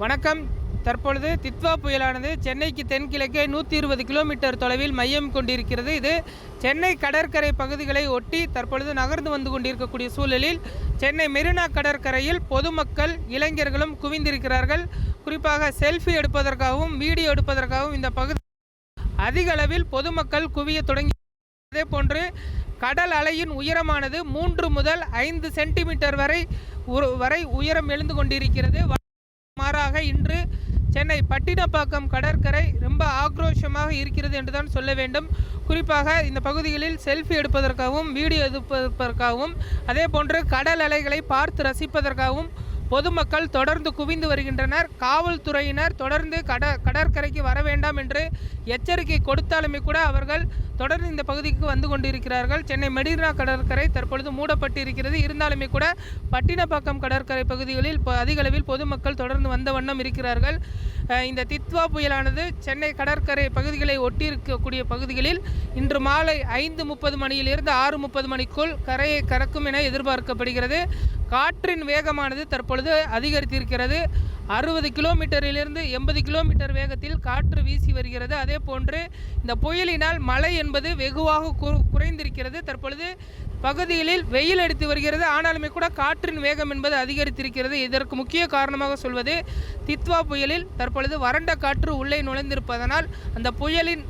வணக்கம். தற்பொழுது தித்வா புயலானது சென்னைக்கு தென்கிழக்கே 120 கிலோமீட்டர் தொலைவில் மையம் கொண்டிருக்கிறது. இது சென்னை கடற்கரை பகுதிகளை ஒட்டி தற்பொழுது நகர்ந்து வந்து கொண்டிருக்கக்கூடிய சூழலில் சென்னை மெரினா கடற்கரையில் பொதுமக்கள் இளைஞர்களும் குவிந்திருக்கிறார்கள். குறிப்பாக செல்ஃபி எடுப்பதற்காகவும் வீடியோ எடுப்பதற்காகவும் இந்த பகுதி அதிக அளவில் பொதுமக்கள் குவிய தொடங்கி. அதே போன்று கடல் அலையின் உயரமானது 3 முதல் 5 சென்டிமீட்டர் வரை உயரம் எழுந்து கொண்டிருக்கிறது. மாறாக இன்று சென்னை பட்டினப்பாக்கம் கடற்கரை ரொம்ப ஆக்ரோஷமாக இருக்கிறது என்றுதான் சொல்ல வேண்டும். குறிப்பாக இந்த பகுதிகளில் செல்ஃபி எடுப்பதற்காகவும் வீடியோ எடுப்பதற்காகவும் அதே போன்று கடல் அலைகளை பார்த்து ரசிப்பதற்காகவும் பொதுமக்கள் தொடர்ந்து குவிந்து வருகின்றனர். காவல்துறையினர் தொடர்ந்து கடற்கரைக்கு வர வேண்டாம் என்று எச்சரிக்கை கொடுத்தாலுமே கூட அவர்கள் தொடர்ந்து இந்த பகுதிக்கு வந்து கொண்டிருக்கிறார்கள். சென்னை மெரினா கடற்கரை தற்பொழுது மூடப்பட்டு இருக்கிறது. இருந்தாலுமே கூட பட்டினப்பாக்கம் கடற்கரை பகுதிகளில் அதிக அளவில் பொதுமக்கள் தொடர்ந்து வந்த வண்ணம் இருக்கிறார்கள். இந்த தித்வா புயலானது சென்னை கடற்கரை பகுதிகளை ஒட்டி இருக்கக்கூடிய பகுதிகளில் இன்று மாலை 5:30 மணியிலிருந்து 6:30 மணிக்குள் கரையை கடக்கும் என எதிர்பார்க்கப்படுகிறது. காற்றின் வேகமானது தற்பொழுது அதிகரித்திருக்கிறது. 60 கிலோமீட்டரிலிருந்து 80 கிலோமீட்டர் வேகத்தில் காற்று வீசி வருகிறது. அதே போன்று இந்த புயலினால் மழை என்பது வெகுவாக குறைந்திருக்கிறது. தற்பொழுது பகுதிகளில் வெயில் அடித்து வருகிறது. ஆனாலுமே கூட காற்றின் வேகம் என்பது அதிகரித்திருக்கிறது. இதற்கு முக்கிய காரணமாக சொல்வது தித்வா புயலில் தற்பொழுது வறண்ட காற்று உள்ளே நுழைந்திருப்பதனால் அந்த புயலின்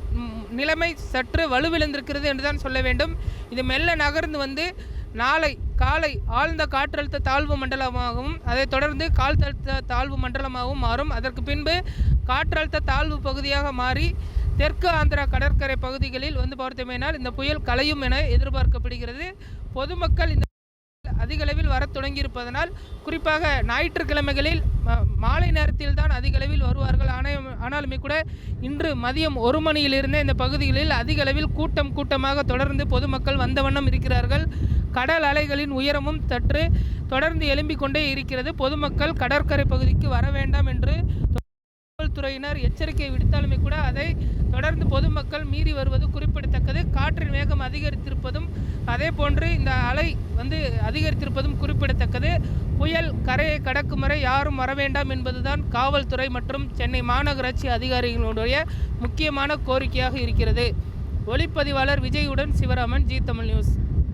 நிலைமை சற்று வலுவிழந்திருக்கிறது என்றுதான் சொல்ல வேண்டும். இது மெல்ல நகர்ந்து வந்து நாளை காலை ஆழ்ந்த காற்றழுத்த தாழ்வு மண்டலமாகவும் அதைத் தொடர்ந்து காற்றழுத்த தாழ்வு மண்டலமாகவும் மாறும். அதற்கு பின்பு காற்றழுத்த தாழ்வு பகுதியாக மாறி தெற்கு ஆந்திரா கடற்கரை பகுதிகளில் வந்து பார்த்தோமேனால் இந்த புயல் கலையும் என எதிர்பார்க்கப்படுகிறது. பொதுமக்கள் இந்த அதிக அளவில் வர தொடங்கியிருப்பதனால் குறிப்பாக ஞாயிற்றுக்கிழமைகளில் மாலை நேரத்தில் தான் அதிக அளவில் வருவார்கள். ஆனாலுமே கூட இன்று மதியம் 1 மணியிலிருந்தே இந்த பகுதிகளில் அதிக அளவில் கூட்டமாக தொடர்ந்து பொதுமக்கள் வந்த வண்ணம் இருக்கிறார்கள். கடல் அலைகளின் உயரமும் சற்று தொடர்ந்து எழும்பிக் கொண்டே இருக்கிறது. பொதுமக்கள் கடற்கரை பகுதிக்கு வர வேண்டாம் என்று காவல்துறையினர் எச்சரிக்கை விடுத்தாலுமே கூட அதை தொடர்ந்து பொதுமக்கள் மீறி வருவது குறிப்பிடத்தக்கது. காற்றின் வேகம் அதிகரித்திருப்பதும் அதே போன்று இந்த அலை அதிகரித்திருப்பதும் குறிப்பிடத்தக்கது. புயல் கரையை கடக்கும் வரை யாரும் வர வேண்டாம் என்பதுதான் காவல்துறை மற்றும் சென்னை மாநகராட்சி அதிகாரிகளுடைய முக்கியமான கோரிக்கையாக இருக்கிறது. ஒளிப்பதிவாளர் விஜயுடன் சிவராமன், ஜி தமிழ் நியூஸ்.